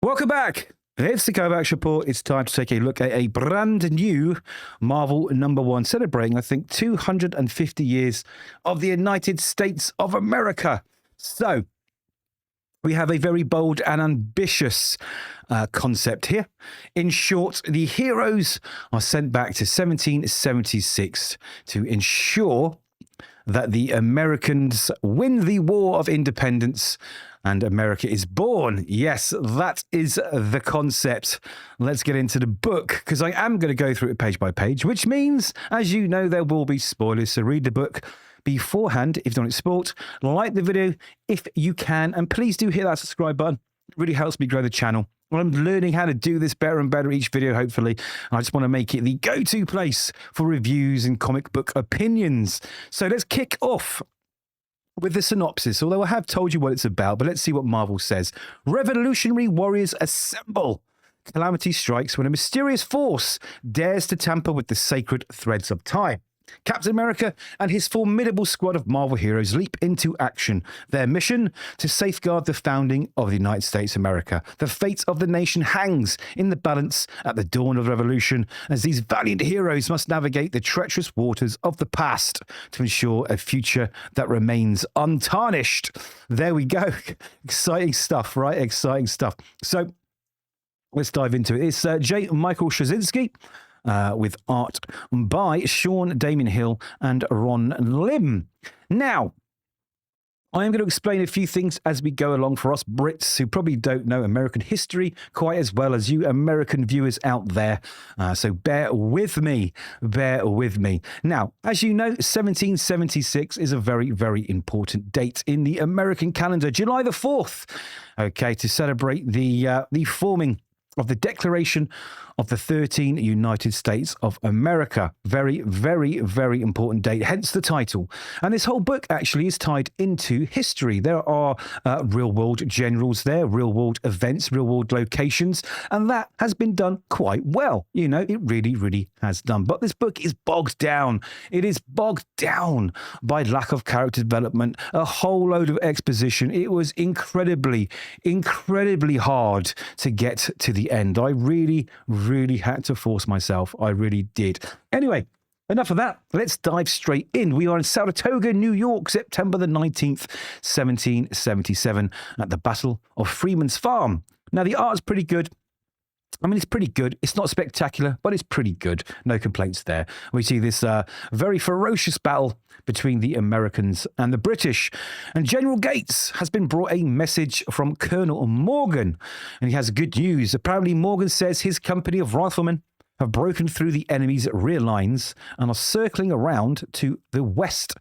Welcome back. It's the Kovacs Report. It's time to take a look at a brand new Marvel #1, celebrating, I think, 250 years of the United States of America. So, we have a very bold and ambitious concept here. In short, the heroes are sent back to 1776 to ensure that the Americans win the War of Independence and America is born. Yes, that is the concept. Let's get into the book, because I am going to go through it page by page, which means, as you know, there will be spoilers. So read the book beforehand if you don't want it spoiled. Like the video if you can, and please do hit that subscribe button. It really helps me grow the channel. I'm learning how to do this better and better each video, hopefully. I just want to make it the go-to place for reviews and comic book opinions. So let's kick off with the synopsis, although I have told you what it's about, but let's see what Marvel says. Revolutionary warriors assemble. Calamity strikes when a mysterious force dares to tamper with the sacred threads of time. Captain America and his formidable squad of Marvel heroes leap into action. Their mission? To safeguard the founding of the United States of America. The fate of the nation hangs in the balance at the dawn of the revolution, as these valiant heroes must navigate the treacherous waters of the past to ensure a future that remains untarnished. There we go. Exciting stuff, right? Exciting stuff. So let's dive into it. It's J. Michael Straczynski, with art by Sean Damien Hill and Ron Lim. Now, I am going to explain a few things as we go along for us Brits who probably don't know American history quite as well as you American viewers out there. So bear with me. Bear with me. Now, as you know, 1776 is a very, very important date in the American calendar. July the 4th, okay, to celebrate the forming of the Declaration of the 13 United States of America. Very, very, very important date, hence the title. And this whole book actually is tied into history. There are real-world generals there, real-world events, real-world locations, and that has been done quite well. You know, it really, really has done. But this book is bogged down. It is bogged down by lack of character development, a whole load of exposition. It was incredibly, incredibly hard to get to the end. I really had to force myself. I really did. Anyway, enough of that. Let's dive straight in. We are in Saratoga, New York, September the 19th, 1777, at the Battle of Freeman's Farm. Now, the art's pretty good. I mean, it's pretty good. It's not spectacular, but it's pretty good. No complaints there. We see this very ferocious battle between the Americans and the British. And General Gates has been brought a message from Colonel Morgan. And he has good news. Apparently, Morgan says his company of riflemen have broken through the enemy's rear lines and are circling around to the west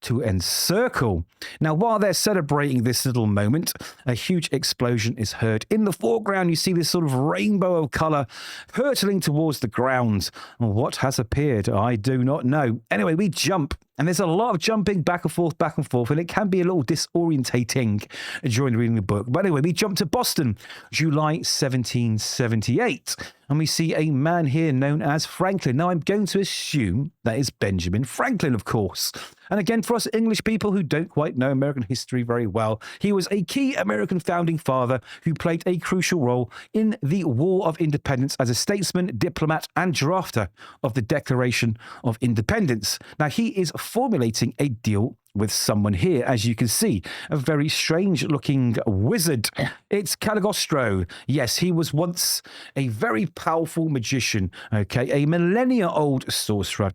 to encircle. Now, while they're celebrating this little moment, a huge explosion is heard. In the foreground, you see this sort of rainbow of color hurtling towards the ground. What has appeared? I do not know. Anyway, we jump, and there's a lot of jumping back and forth, and it can be a little disorientating during reading the book. But anyway, we jump to Boston, July 1778. And we see a man here known as Franklin. Now, I'm going to assume that is Benjamin Franklin, of course. And again, for us English people who don't quite know American history very well, he was a key American founding father who played a crucial role in the War of Independence as a statesman, diplomat, and drafter of the Declaration of Independence. Now, he is formulating a deal with someone here, as you can see, a very strange-looking wizard. It's Cagliostro. Yes, he was once a very powerful magician, okay, a millennia-old sorcerer.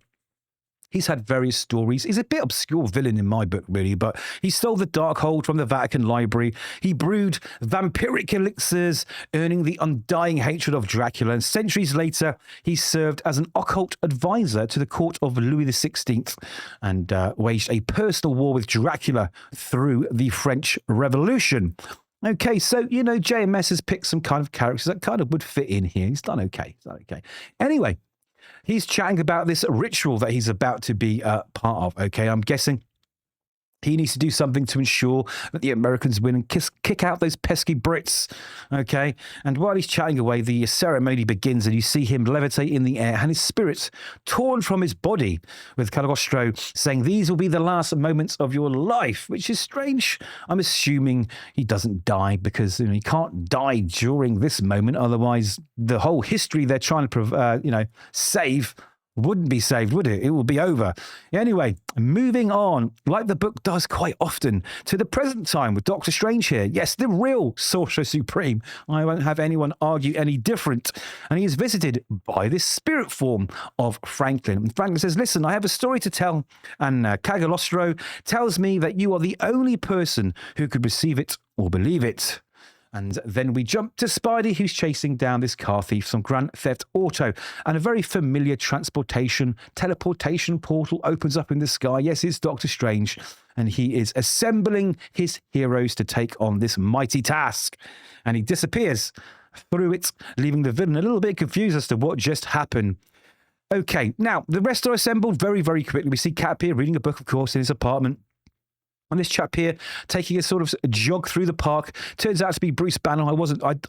He's had various stories. He's a bit obscure villain in my book, really, but he stole the Darkhold from the Vatican Library. He brewed vampiric elixirs, earning the undying hatred of Dracula. And centuries later, he served as an occult advisor to the court of Louis XVI and waged a personal war with Dracula through the French Revolution. Okay, so, you know, JMS has picked some kind of characters that kind of would fit in here. He's done okay. He's done okay. Anyway, he's chatting about this ritual that he's about to be part of. Okay, I'm guessing He needs to do something to ensure that the Americans win and kick out those pesky Brits. Okay. And while he's chatting away, the ceremony begins and you see him levitate in the air and his spirit torn from his body, with Cagliostro saying, "These will be the last moments of your life," which is strange. I'm assuming he doesn't die because he can't die during this moment. Otherwise, the whole history they're trying to, save wouldn't be saved, would it? It will be over. Anyway, moving on, like the book does quite often, to the present time with Doctor Strange here. Yes, the real Sorcerer Supreme. I won't have anyone argue any different. And he is visited by this spirit form of Franklin. And Franklin says, "Listen, I have a story to tell." And Cagliostro tells me that you are the only person who could receive it or believe it. And then we jump to Spidey, who's chasing down this car thief, some Grand Theft Auto, and a very familiar teleportation portal opens up in the sky. Yes, it's Doctor Strange, and he is assembling his heroes to take on this mighty task. And he disappears through it, leaving the villain a little bit confused as to what just happened. Okay, now, the rest are assembled very, very quickly. We see Cap here reading a book, of course, in his apartment. And this chap here taking a sort of jog through the park turns out to be Bruce Banner. I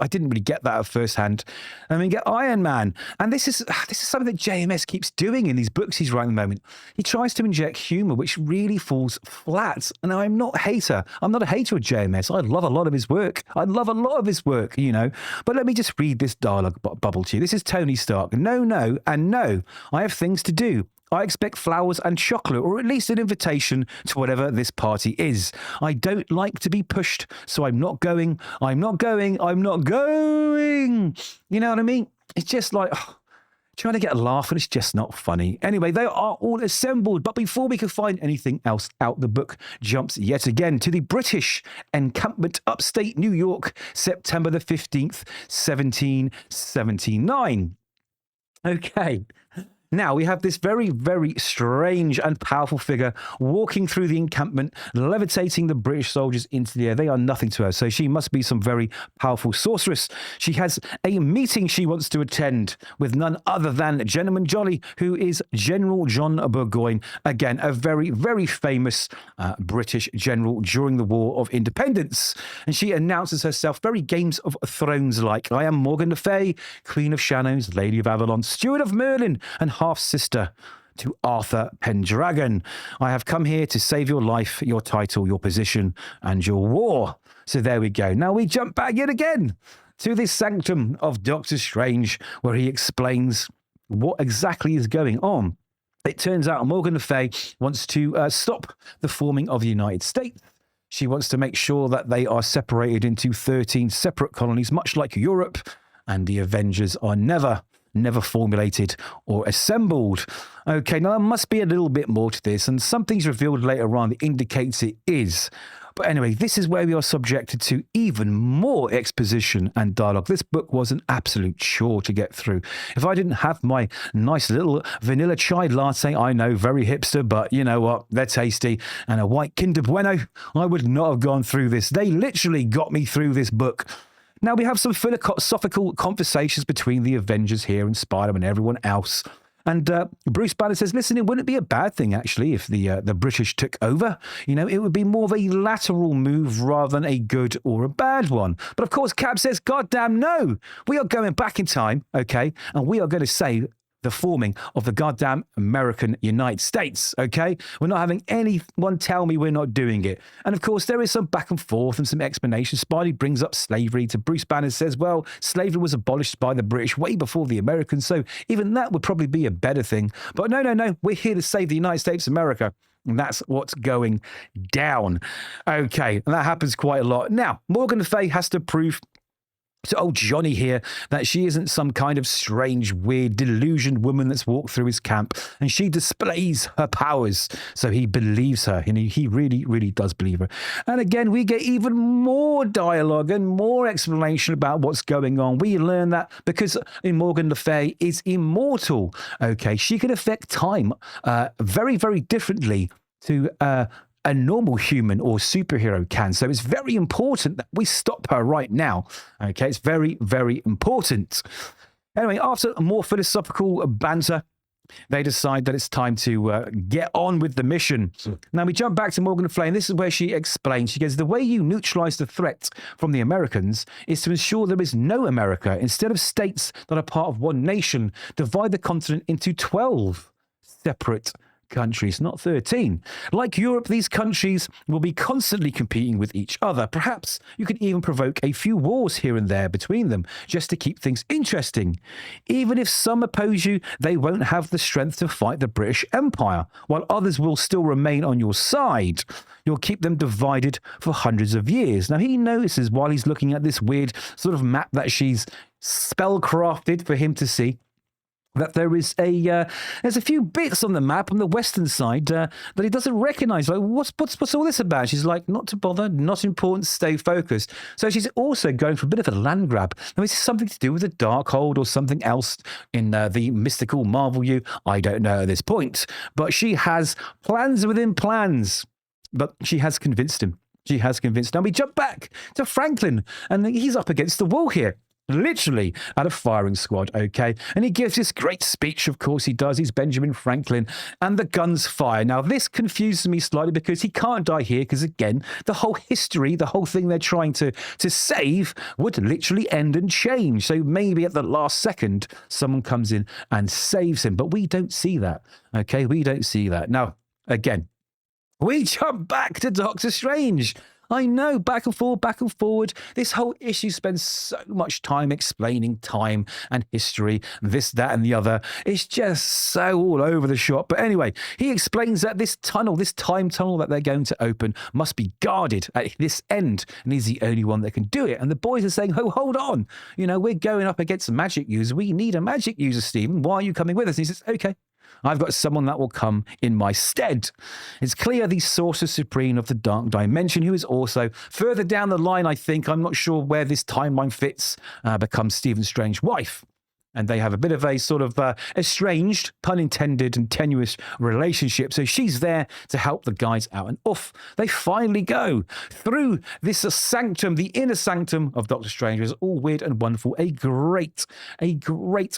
didn't really get that at first hand. And we get Iron Man. And this is something that JMS keeps doing in these books he's writing at the moment. He tries to inject humor, which really falls flat. And I'm not a hater. I'm not a hater of JMS. I love a lot of his work. But let me just read this dialogue bubble to you. This is Tony Stark. No, and no. I have things to do. I expect flowers and chocolate, or at least an invitation to whatever this party is. I don't like to be pushed, so I'm not going. You know what I mean? It's just like trying to get a laugh, and it's just not funny. Anyway, they are all assembled, but before we can find anything else out, the book jumps yet again to the British encampment, upstate New York, September the 15th, 1779. Okay. Now, we have this very, very strange and powerful figure walking through the encampment, levitating the British soldiers into the air. They are nothing to her, so she must be some very powerful sorceress. She has a meeting she wants to attend with none other than Gentleman Jolly, who is General John Burgoyne. Again, a very, very famous British general during the War of Independence. And she announces herself very Games of Thrones-like. "I am Morgan Le Fay, Queen of Shadows, Lady of Avalon, Steward of Merlin, and half-sister to Arthur Pendragon. I have come here to save your life, your title, your position, and your war." So there we go. Now we jump back yet again to this sanctum of Doctor Strange, where he explains what exactly is going on. It turns out Morgan Le Fay wants to stop the forming of the United States. She wants to make sure that they are separated into 13 separate colonies, much like Europe, and the Avengers are never formulated or assembled. Okay, now there must be a little bit more to this, and something's revealed later on that indicates it is. But anyway, this is where we are subjected to even more exposition and dialogue. This book was an absolute chore to get through. If I didn't have my nice little vanilla chai latte, I know, very hipster, but you know what? They're tasty. And a white Kinder Bueno, I would not have gone through this. They literally got me through this book. Now, we have some philosophical conversations between the Avengers here and Spider-Man and everyone else. And Bruce Banner says, "Listen, it wouldn't be a bad thing, actually, if the British took over. It would be more of a lateral move rather than a good or a bad one." But of course, Cap says, "Goddamn no. We are going back in time, okay? And we are going to save the forming of the goddamn American United States, okay? We're not having anyone tell me we're not doing it." And of course, there is some back and forth and some explanation. Spidey brings up slavery to Bruce Banner, says, well, slavery was abolished by the British way before the Americans, so even that would probably be a better thing. But no, we're here to save the United States of America. And that's what's going down. Okay, and that happens quite a lot. Now, Morgan Le Fay has to prove to old Johnny here that she isn't some kind of strange, weird, delusioned woman that's walked through his camp, and she displays her powers, so he believes her, and he really, really does believe her. And again, we get even more dialogue and more explanation about what's going on. We learn that because Morgan Le Fay is immortal, okay? She can affect time very, very differently to a normal human or superhero can. So it's very important that we stop her right now. Okay, it's very, very important. Anyway, after more philosophical banter, they decide that it's time to get on with the mission. Now, we jump back to Morgan Le Fay, and this is where she explains. She goes, the way you neutralize the threat from the Americans is to ensure there is no America. Instead of states that are part of one nation, divide the continent into 12 separate countries, not 13. Like Europe, these countries will be constantly competing with each other. Perhaps you could even provoke a few wars here and there between them, just to keep things interesting. Even if some oppose you, they won't have the strength to fight the British Empire, while others will still remain on your side. You'll keep them divided for hundreds of years. Now, he notices while he's looking at this weird sort of map that she's spellcrafted for him to see, that there's a few bits on the map on the western side that he doesn't recognize. Like, what's all this about? She's like, not to bother, not important, stay focused. So she's also going for a bit of a land grab. Now, is this something to do with the Darkhold or something else in the mystical Marvel U? I don't know at this point. But she has plans within plans. But she has convinced him. She has convinced. Now we jump back to Franklin, and he's up against the wall here. Literally at a firing squad, okay? And he gives this great speech, of course he does. He's Benjamin Franklin, and the guns fire. Now, this confuses me slightly because he can't die here because, again, the whole history, the whole thing they're trying to save would literally end and change. So maybe at the last second, someone comes in and saves him. But we don't see that, okay? We don't see that. Now, again, we jump back to Doctor Strange. I know, back and forward. This whole issue spends so much time explaining time and history, this, that, and the other. It's just so all over the shop. But anyway, he explains that this tunnel, this time tunnel that they're going to open, must be guarded at this end, and he's the only one that can do it. And the boys are saying, oh, hold on. You know, we're going up against a magic user. We need a magic user, Stephen. Why are you coming with us? And he says, okay. I've got someone that will come in my stead. It's clear the Sorcerer Supreme of the Dark Dimension, who is also further down the line, I think, I'm not sure where this timeline fits, becomes Stephen Strange's wife. And they have a bit of a sort of estranged, pun intended, and tenuous relationship. So she's there to help the guys out. And off they finally go through this sanctum, the inner sanctum of Doctor Strange. It was all weird and wonderful. A great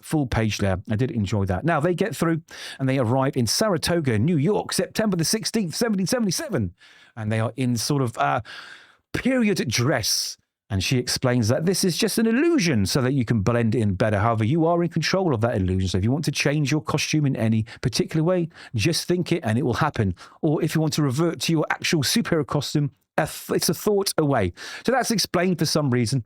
full page there. I did enjoy that. Now they get through and they arrive in Saratoga, New York, September the 16th, 1777. And they are in sort of period dress. And she explains that this is just an illusion so that you can blend in better. However, you are in control of that illusion. So if you want to change your costume in any particular way, just think it and it will happen. Or if you want to revert to your actual superhero costume, it's a thought away. So that's explained for some reason.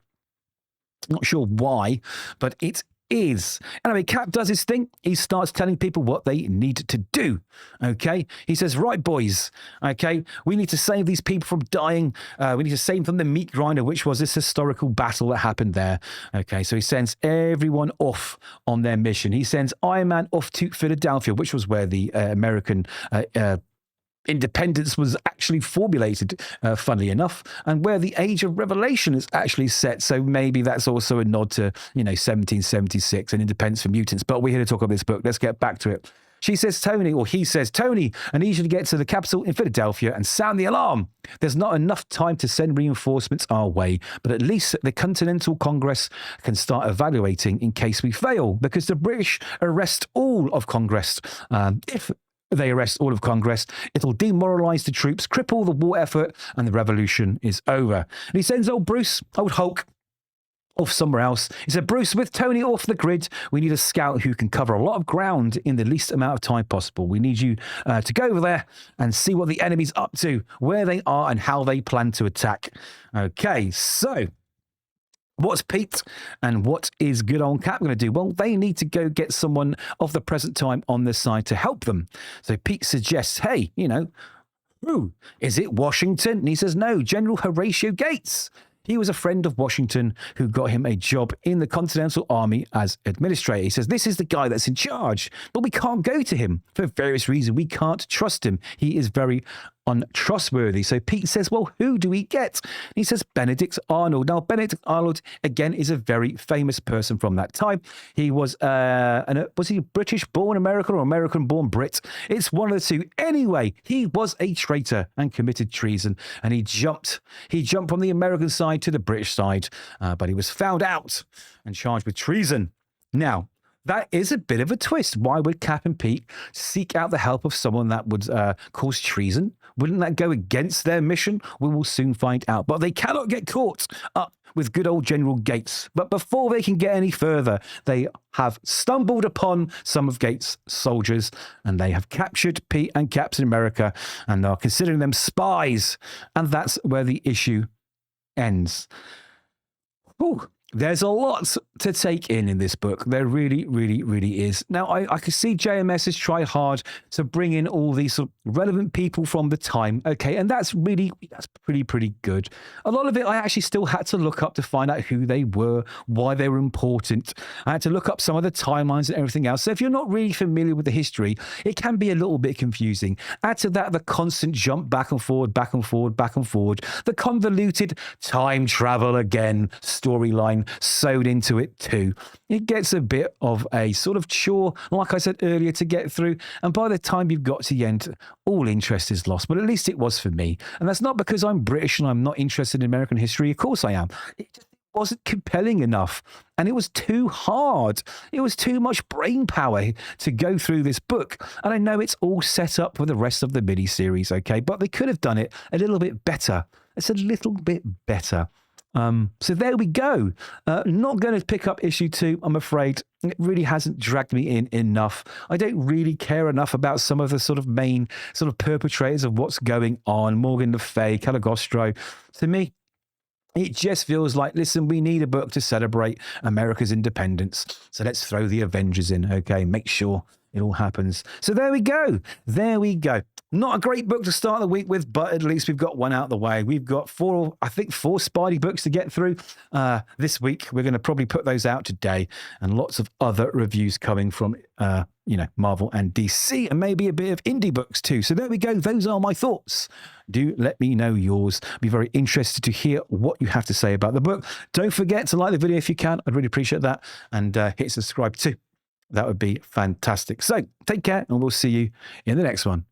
Not sure why, but it is. Anyway, Cap does his thing. He starts telling people what they need to do. Okay? He says, right, boys. Okay? We need to save these people from dying. We need to save them from the meat grinder, which was this historical battle that happened there. Okay? So he sends everyone off on their mission. He sends Iron Man off to Philadelphia, which was where the American independence was actually formulated, funnily enough, and where the Age of Revelation is actually set. So maybe that's also a nod to, 1776 and independence for mutants. But we're here to talk about this book. Let's get back to it. She says, Tony, or he says, Tony, I need you to get to the capital in Philadelphia and sound the alarm. There's not enough time to send reinforcements our way, but at least the Continental Congress can start evaluating in case we fail, because the British arrest all of Congress. If they arrest all of Congress, it'll demoralize the troops, cripple the war effort, and the revolution is over. And he sends old Hulk, off somewhere else. He said, Bruce, with Tony off the grid, we need a scout who can cover a lot of ground in the least amount of time possible. We need you to go over there and see what the enemy's up to, where they are, and how they plan to attack. Okay, so what's Pete and what is good old Cap going to do? Well, they need to go get someone of the present time on their side to help them. So Pete suggests, hey, who? Is it Washington? And he says, no, General Horatio Gates. He was a friend of Washington who got him a job in the Continental Army as administrator. He says, this is the guy that's in charge, but we can't go to him for various reasons. We can't trust him. He is very untrustworthy. So Pete says, well, who do we get? And he says, Benedict Arnold. Now, Benedict Arnold, again, is a very famous person from that time. He was, was he British-born American or American-born Brit? It's one of the two. Anyway, he was a traitor and committed treason, and he jumped from the American side to the British side, but he was found out and charged with treason. Now, That is a bit of a twist. Why would Cap and Pete seek out the help of someone that would cause treason? Wouldn't that go against their mission? We will soon find out. But they cannot get caught up with good old General Gates. But before they can get any further, they have stumbled upon some of Gates' soldiers, and they have captured Pete and Captain America and are considering them spies. And that's where the issue ends. Whew. There's a lot to take in this book. There really, really, really is. Now, I can see JMS has tried hard to bring in all these sort of relevant people from the time, okay, and that's pretty good. A lot of it I actually still had to look up to find out who they were, why they were important. I had to look up some of the timelines and everything else. So if you're not really familiar with the history, it can be a little bit confusing. Add to that the constant jump back and forward, back and forward, back and forward, the convoluted time travel again storyline sewed into it too. It gets a bit of a sort of chore, like I said earlier, to get through. And by the time you've got to the end, all interest is lost. But at least it was for me. And that's not because I'm British and I'm not interested in American history. Of course I am. It just wasn't compelling enough. And it was too hard. It was too much brain power to go through this book. And I know it's all set up for the rest of the mini-series, okay? But they could have done it a little bit better. It's a little bit better. So there we go. Not going to pick up issue 2, I'm afraid. It really hasn't dragged me in enough. I don't really care enough about some of the sort of main sort of perpetrators of what's going on. Morgan Le Fay, Cagliostro. To me, it just feels like, listen, we need a book to celebrate America's independence. So let's throw the Avengers in, okay? Make sure it all happens. So there we go. There we go. Not a great book to start the week with, but at least we've got one out of the way. We've got four Spidey books to get through this week. We're going to probably put those out today, and lots of other reviews coming from, Marvel and DC, and maybe a bit of indie books too. So there we go. Those are my thoughts. Do let me know yours. Be very interested to hear what you have to say about the book. Don't forget to like the video if you can. I'd really appreciate that. And hit subscribe too. That would be fantastic. So take care, and we'll see you in the next one.